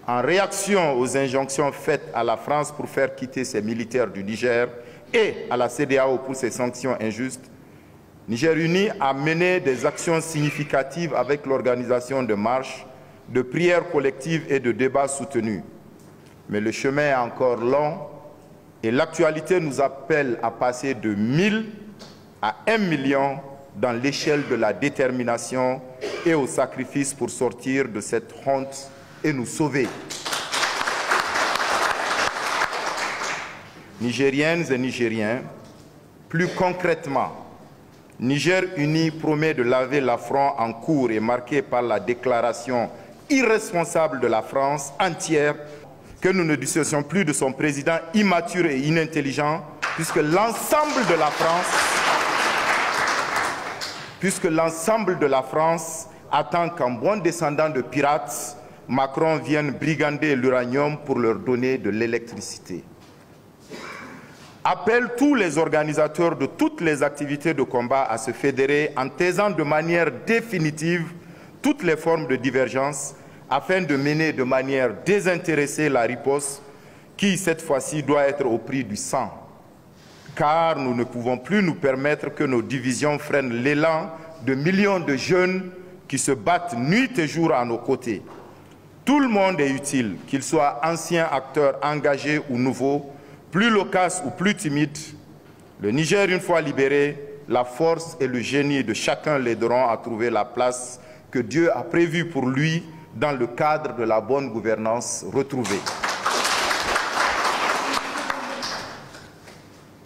en réaction aux injonctions faites à la France pour faire quitter ses militaires du Niger et à la CEDEAO pour ses sanctions injustes, Niger Uni a mené des actions significatives avec l'organisation de marches, de prières collectives et de débats soutenus. Mais le chemin est encore long et l'actualité nous appelle à passer de 1000 à 1 million dans l'échelle de la détermination et au sacrifice pour sortir de cette honte et nous sauver. Nigériennes et Nigériens, plus concrètement, Niger Uni promet de laver l'affront en cours et marqué par la déclaration irresponsable de la France entière que nous ne dissocions plus de son président immature et inintelligent, puisque l'ensemble de la France attend qu'en bon descendant de pirates, Macron vienne brigander l'uranium pour leur donner de l'électricité. Appelle tous les organisateurs de toutes les activités de combat à se fédérer en taisant de manière définitive toutes les formes de divergence afin de mener de manière désintéressée la riposte qui, cette fois-ci, doit être au prix du sang. Car nous ne pouvons plus nous permettre que nos divisions freinent l'élan de millions de jeunes qui se battent nuit et jour à nos côtés. Tout le monde est utile, qu'il soit ancien acteur engagé ou nouveau, plus loquace ou plus timide. Le Niger, une fois libéré, la force et le génie de chacun l'aideront à trouver la place que Dieu a prévue pour lui dans le cadre de la bonne gouvernance retrouvée.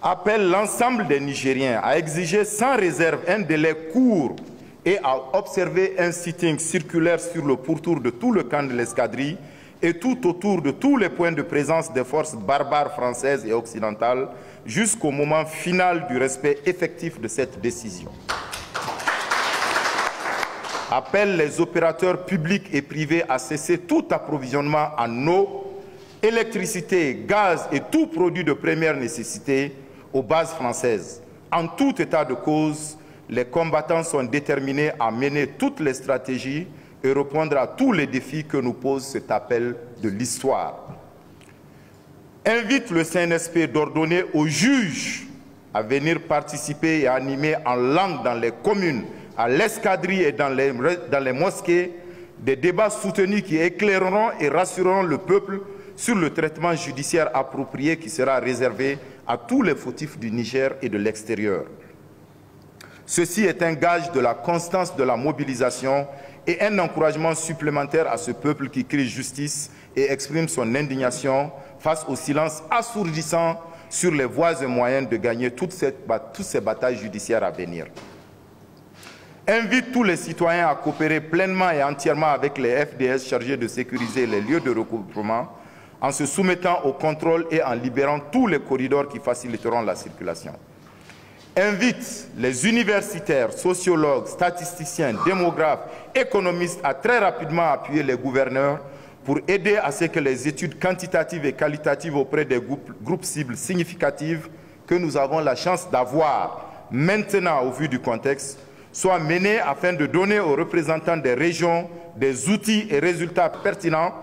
Appelle l'ensemble des Nigériens à exiger sans réserve un délai court et à observer un sitting circulaire sur le pourtour de tout le camp de l'escadrille et tout autour de tous les points de présence des forces barbares françaises et occidentales jusqu'au moment final du respect effectif de cette décision. Appelle les opérateurs publics et privés à cesser tout approvisionnement en eau, électricité, gaz et tout produit de première nécessité aux bases françaises. En tout état de cause, les combattants sont déterminés à mener toutes les stratégies et répondre à tous les défis que nous pose cet appel de l'histoire. Invite le CNSP d'ordonner aux juges à venir participer et animer en langue dans les communes, à l'escadrille et dans les mosquées, des débats soutenus qui éclaireront et rassureront le peuple sur le traitement judiciaire approprié qui sera réservé à tous les fautifs du Niger et de l'extérieur. Ceci est un gage de la constance de la mobilisation et un encouragement supplémentaire à ce peuple qui crie justice et exprime son indignation face au silence assourdissant sur les voies et moyens de gagner toutes ces batailles judiciaires à venir. Invite tous les citoyens à coopérer pleinement et entièrement avec les FDS chargés de sécuriser les lieux de regroupement en se soumettant au contrôle et en libérant tous les corridors qui faciliteront la circulation. Invite les universitaires, sociologues, statisticiens, démographes, économistes à très rapidement appuyer les gouverneurs pour aider à ce que les études quantitatives et qualitatives auprès des groupes cibles significatives que nous avons la chance d'avoir maintenant au vu du contexte soient menées afin de donner aux représentants des régions des outils et résultats pertinents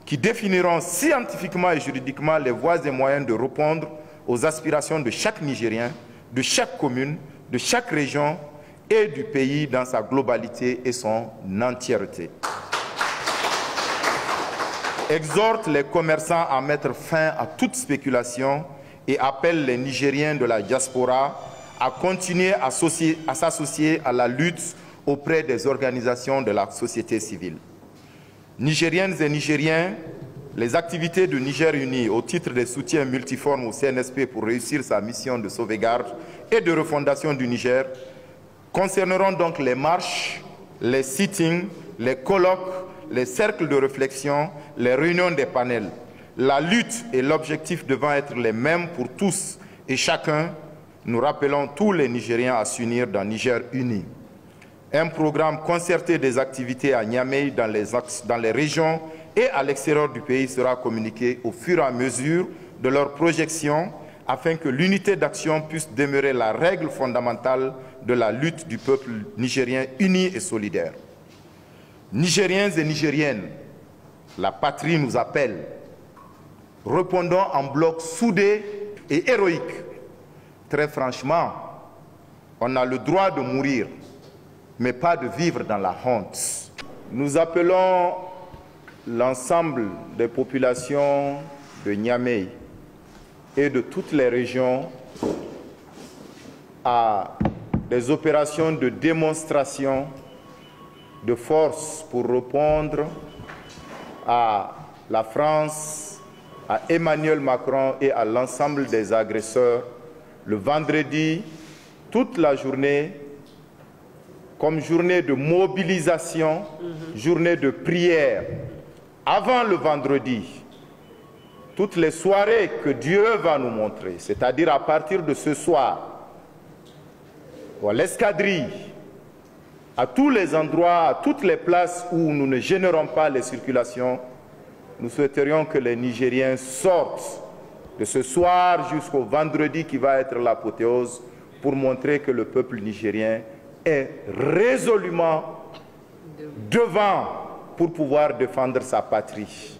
qui définiront scientifiquement et juridiquement les voies et moyens de répondre aux aspirations de chaque Nigérien, de chaque commune, de chaque région et du pays dans sa globalité et son entièreté. Exhorte les commerçants à mettre fin à toute spéculation et appelle les Nigériens de la diaspora à continuer à s'associer à la lutte auprès des organisations de la société civile. Nigériennes et Nigériens, les activités de Niger Uni au titre des soutiens multiformes au CNSP pour réussir sa mission de sauvegarde et de refondation du Niger concerneront donc les marches, les sittings, les colloques, les cercles de réflexion, les réunions des panels. La lutte et l'objectif devant être les mêmes pour tous et chacun, nous rappelons tous les Nigériens à s'unir dans Niger Uni. Un programme concerté des activités à Niamey dans les régions et à l'extérieur du pays sera communiqué au fur et à mesure de leur projection afin que l'unité d'action puisse demeurer la règle fondamentale de la lutte du peuple nigérien uni et solidaire. Nigériens et Nigériennes, La patrie nous appelle. Répondons en bloc soudé et héroïque. Très franchement, on a le droit de mourir, mais pas de vivre dans la honte. Nous appelons l'ensemble des populations de Niamey et de toutes les régions à des opérations de démonstration de force pour répondre à la France, à Emmanuel Macron et à l'ensemble des agresseurs le vendredi, toute la journée, comme journée de mobilisation, journée de prière. Avant le vendredi, toutes les soirées que Dieu va nous montrer, c'est-à-dire à partir de ce soir, à l'escadrille, à tous les endroits, à toutes les places où nous ne gênerons pas les circulations, nous souhaiterions que les Nigériens sortent de ce soir jusqu'au vendredi qui va être l'apothéose pour montrer que le peuple nigérien est résolument devant pour pouvoir défendre sa patrie.